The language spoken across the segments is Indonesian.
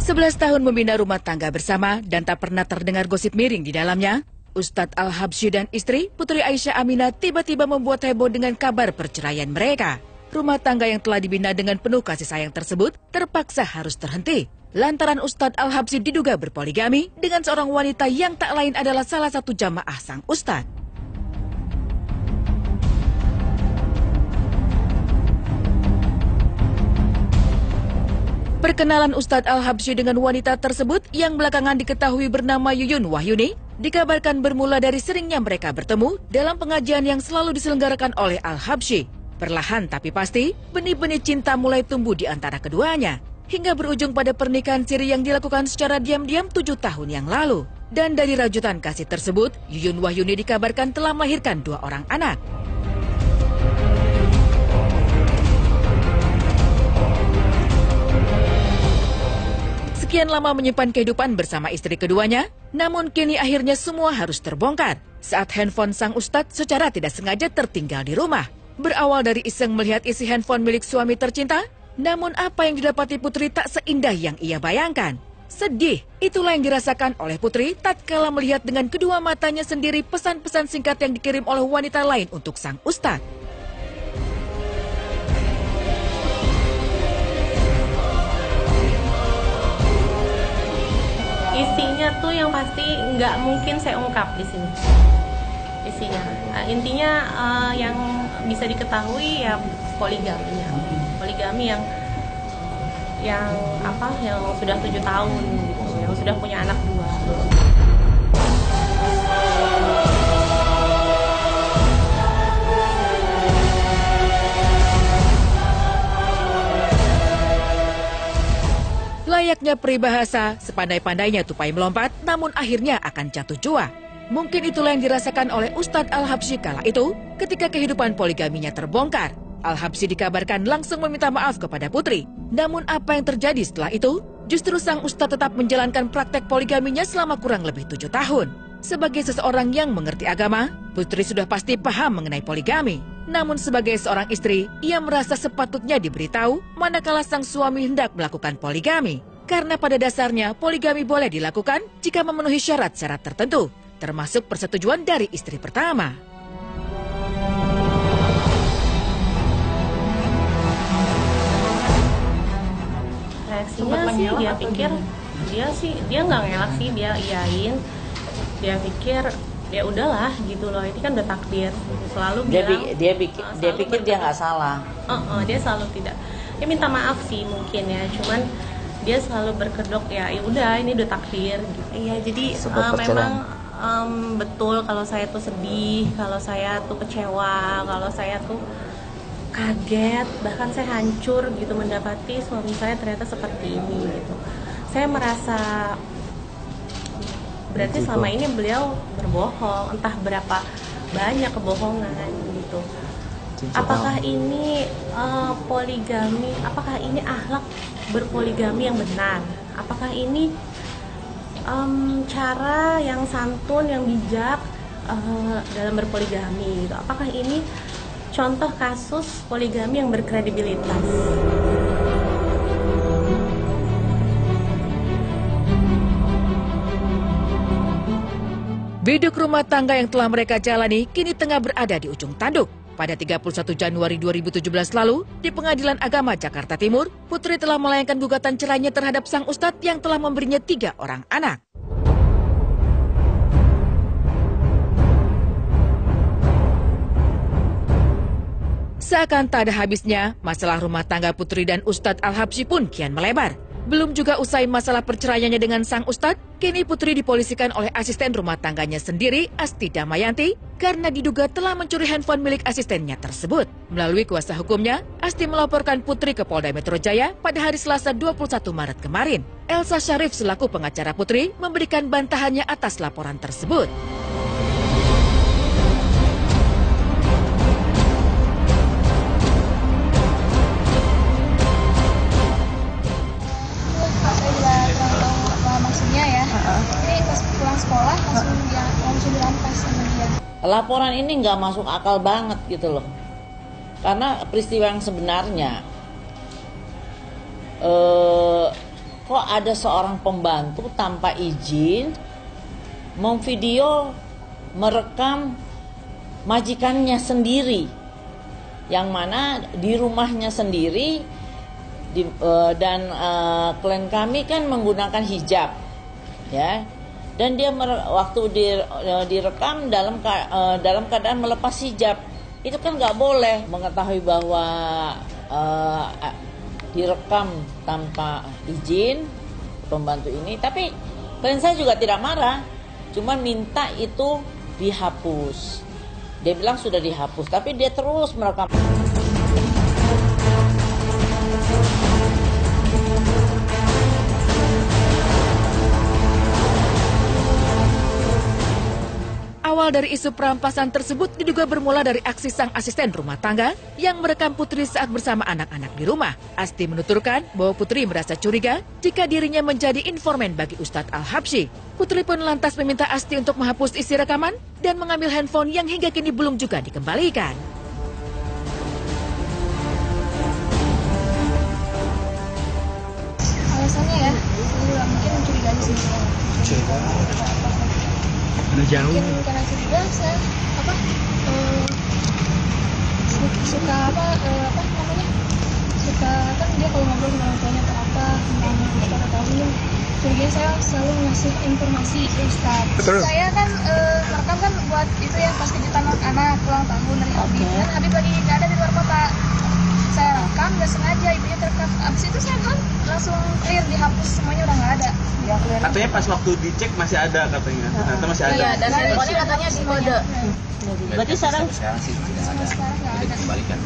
11 tahun membina rumah tangga bersama dan tak pernah terdengar gosip miring di dalamnya, Ustadz Al-Habsyi dan istri, Putri Aisyah Aminah, tiba-tiba membuat heboh dengan kabar perceraian mereka. Rumah tangga yang telah dibina dengan penuh kasih sayang tersebut terpaksa harus terhenti lantaran Ustadz Al-Habsyi diduga berpoligami dengan seorang wanita yang tak lain adalah salah satu jamaah sang Ustadz. Perkenalan Ustadz Al-Habsyi dengan wanita tersebut yang belakangan diketahui bernama Yuyun Wahyuni dikabarkan bermula dari seringnya mereka bertemu dalam pengajian yang selalu diselenggarakan oleh Al-Habsyi. Perlahan tapi pasti, benih-benih cinta mulai tumbuh di antara keduanya, hingga berujung pada pernikahan siri yang dilakukan secara diam-diam 7 tahun yang lalu. Dan dari rajutan kasih tersebut, Yuyun Wahyuni dikabarkan telah melahirkan 2 orang anak. Sekian lama menyimpan kehidupan bersama istri keduanya, namun kini akhirnya semua harus terbongkar saat handphone sang Ustadz secara tidak sengaja tertinggal di rumah. Berawal dari iseng melihat isi handphone milik suami tercinta, namun apa yang didapati Putri tak seindah yang ia bayangkan. Sedih, itulah yang dirasakan oleh Putri tatkala melihat dengan kedua matanya sendiri pesan-pesan singkat yang dikirim oleh wanita lain untuk sang Ustadz. Isinya tuh yang pasti nggak mungkin saya ungkap di sini. Isinya, intinya yang bisa diketahui ya poligaminya, poligami yang sudah 7 tahun gitu, yang sudah punya anak 2. Layaknya peribahasa, sepandai-pandainya tupai melompat, namun akhirnya akan jatuh jua. Mungkin itulah yang dirasakan oleh Ustadz Al-Habsyi kala itu ketika kehidupan poligaminya terbongkar. Al-Habsyi dikabarkan langsung meminta maaf kepada Putri. Namun apa yang terjadi setelah itu? Justru sang Ustadz tetap menjalankan praktek poligaminya selama kurang lebih 7 tahun. Sebagai seseorang yang mengerti agama, Putri sudah pasti paham mengenai poligami. Namun sebagai seorang istri, ia merasa sepatutnya diberitahu manakala sang suami hendak melakukan poligami. Karena pada dasarnya poligami boleh dilakukan jika memenuhi syarat-syarat tertentu, termasuk persetujuan dari istri pertama. Reaksinya sih dia pikir, dia nggak ngelak sih, dia iyain, dia pikir ya udahlah gitu loh, ini kan udah takdir. Selalu dia pikir dia nggak salah. Dia selalu tidak, dia minta maaf sih mungkin ya, cuman dia selalu berkedok ya udah ini udah takdir gitu. Iya, jadi memang betul kalau saya tuh sedih, kalau saya tuh kecewa, kalau saya tuh kaget, bahkan saya hancur gitu mendapati suami saya ternyata seperti ini gitu. Saya merasa berarti selama ini beliau berbohong, entah berapa banyak kebohongan gitu. Apakah ini poligami, apakah ini akhlak berpoligami yang benar? Apakah ini cara yang santun, yang bijak dalam berpoligami gitu? Apakah ini contoh kasus poligami yang berkredibilitas? Biduk rumah tangga yang telah mereka jalani kini tengah berada di ujung tanduk. Pada 31 Januari 2017 lalu, di Pengadilan Agama Jakarta Timur, Putri telah melayangkan gugatan cerainya terhadap sang Ustadz yang telah memberinya 3 orang anak. Seakan tak ada habisnya, masalah rumah tangga Putri dan Ustadz Al-Habsyi pun kian melebar. Belum juga usai masalah perceraiannya dengan sang Ustadz, kini Putri dipolisikan oleh asisten rumah tangganya sendiri, Asti Damayanti, karena diduga telah mencuri handphone milik asistennya tersebut. Melalui kuasa hukumnya, Asti melaporkan Putri ke Polda Metro Jaya pada hari Selasa 21 Maret kemarin. Elsa Syarif selaku pengacara Putri memberikan bantahannya atas laporan tersebut. Sekolah langsung dirampas sama dia. Laporan ini nggak masuk akal banget gitu loh, karena peristiwa yang sebenarnya kok ada seorang pembantu tanpa izin memvideo, merekam majikannya sendiri, yang mana di rumahnya sendiri dan klien kami kan menggunakan hijab, ya. Dan dia waktu direkam dalam keadaan melepas hijab, itu kan nggak boleh. Mengetahui bahwa direkam tanpa izin pembantu ini, tapi klien saya juga tidak marah, cuma minta itu dihapus. Dia bilang sudah dihapus, tapi dia terus merekam. Awal dari isu perampasan tersebut diduga bermula dari aksi sang asisten rumah tangga yang merekam Putri saat bersama anak-anak di rumah. Asti menuturkan bahwa Putri merasa curiga jika dirinya menjadi informan bagi Ustadz Al-Habsyi. Putri pun lantas meminta Asti untuk menghapus isi rekaman dan mengambil handphone yang hingga kini belum juga dikembalikan. Alasannya ya, mungkin curiga sih. Mungkin karena curiga saya suka suka kan dia kalau ngobrol sama orang tuanya atau apa tentang Ustadz atau ini, curiganya saya selalu ngasih informasi ke Ustadz. Saya kan merekam kan buat itu ya pas kejutan anak ulang tahun dari Habib. Kan Habib lagi nggak ada di luar kota. Saya rekam, nggak sengaja ibunya terekam. Abis itu saya kan langsung clear, dihapus semuanya, udah nggak ada. Ya, katanya pas waktu dicek masih ada katanya. Ternyata masih ada. Iya, dan handphonenya katanya di mode. Berarti sekarang sih sekarang nggak ada. Dikembalikan.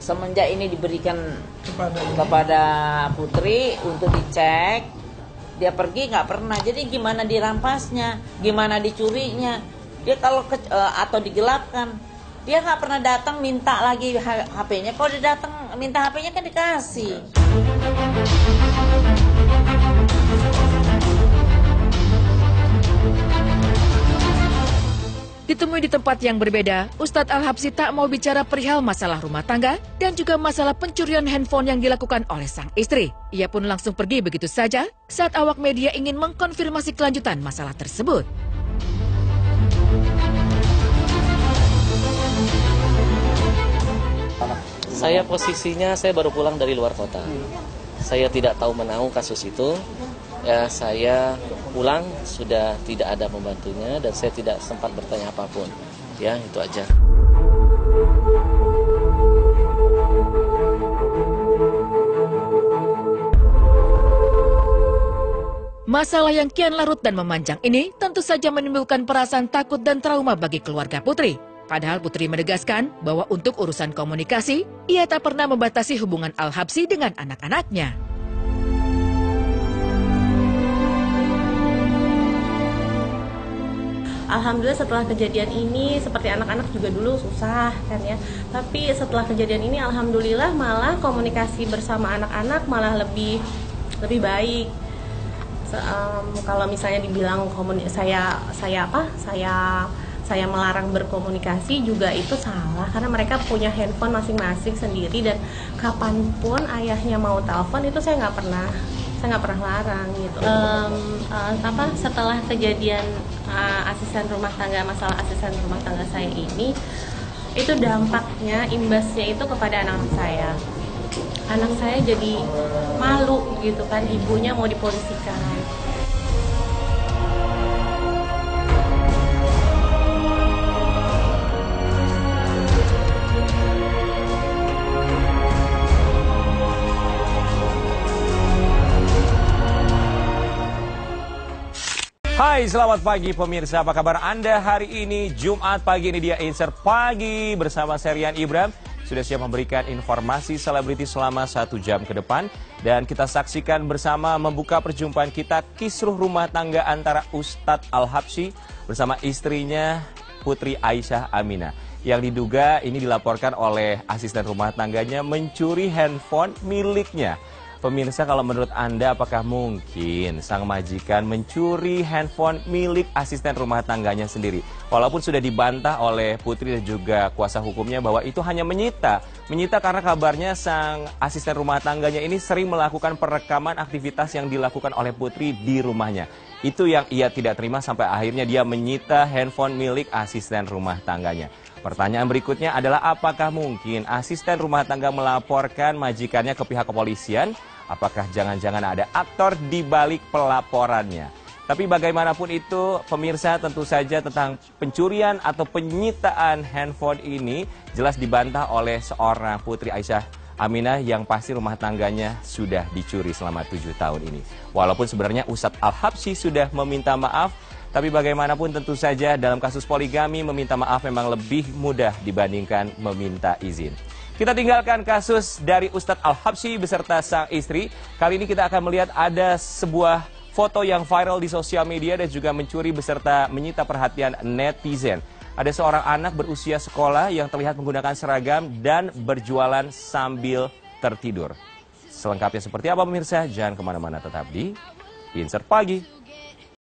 Semenjak ini diberikan kepada Putri untuk dicek, dia pergi nggak pernah. Jadi gimana dirampasnya, gimana dicurinya? Dia kalau atau digelapkan, dia nggak pernah datang minta lagi HP-nya. Kalau dia datang minta HP-nya kan dikasih. Ditemui di tempat yang berbeda, Ustadz Al-Habsyi tak mau bicara perihal masalah rumah tangga dan juga masalah pencurian handphone yang dilakukan oleh sang istri. Ia pun langsung pergi begitu saja saat awak media ingin mengkonfirmasi kelanjutan masalah tersebut. Saya posisinya saya baru pulang dari luar kota. Saya tidak tahu menahu kasus itu. Ya, saya pulang sudah tidak ada pembantunya dan saya tidak sempat bertanya apapun. Ya, itu aja. Masalah yang kian larut dan memanjang ini tentu saja menimbulkan perasaan takut dan trauma bagi keluarga Putri. Padahal Putri menegaskan bahwa untuk urusan komunikasi, ia tak pernah membatasi hubungan Al-Habsyi dengan anak-anaknya. Alhamdulillah setelah kejadian ini, seperti anak-anak juga dulu susah kan ya. Tapi setelah kejadian ini alhamdulillah malah komunikasi bersama anak-anak malah lebih baik. Kalau misalnya dibilang saya melarang berkomunikasi juga itu salah, karena mereka punya handphone masing-masing sendiri dan kapanpun ayahnya mau telepon itu saya nggak pernah larang gitu. Setelah kejadian masalah asisten rumah tangga saya ini, itu dampaknya, imbasnya itu kepada anak saya. Anak saya jadi malu gitu kan, ibunya mau dipolisikan. Hai, selamat pagi pemirsa. Apa kabar Anda hari ini? Jumat pagi ini dia Insert Pagi bersama Serian Ibrahim. Sudah siap memberikan informasi selebriti selama 1 jam ke depan. Dan kita saksikan bersama membuka perjumpaan kita kisruh rumah tangga antara Ustadz Al-Habsyi bersama istrinya Putri Aisyah Aminah. Yang diduga ini dilaporkan oleh asisten rumah tangganya mencuri handphone miliknya. Pemirsa, kalau menurut Anda apakah mungkin sang majikan mencuri handphone milik asisten rumah tangganya sendiri? Walaupun sudah dibantah oleh Putri dan juga kuasa hukumnya bahwa itu hanya menyita. Menyita karena kabarnya sang asisten rumah tangganya ini sering melakukan perekaman aktivitas yang dilakukan oleh Putri di rumahnya. Itu yang ia tidak terima sampai akhirnya dia menyita handphone milik asisten rumah tangganya. Pertanyaan berikutnya adalah apakah mungkin asisten rumah tangga melaporkan majikannya ke pihak kepolisian? Apakah jangan-jangan ada aktor di balik pelaporannya? Tapi bagaimanapun itu, pemirsa, tentu saja tentang pencurian atau penyitaan handphone ini jelas dibantah oleh seorang Putri Aisyah Aminah yang pasti rumah tangganya sudah dicuri selama 7 tahun ini. Walaupun sebenarnya Ustadz Al-Habsyi sudah meminta maaf, tapi bagaimanapun tentu saja dalam kasus poligami meminta maaf memang lebih mudah dibandingkan meminta izin. Kita tinggalkan kasus dari Ustadz Al-Habsyi beserta sang istri. Kali ini kita akan melihat ada sebuah foto yang viral di sosial media dan juga mencuri beserta menyita perhatian netizen. Ada seorang anak berusia sekolah yang terlihat menggunakan seragam dan berjualan sambil tertidur. Selengkapnya seperti apa pemirsa? Jangan kemana-mana, tetap di Insert Pagi.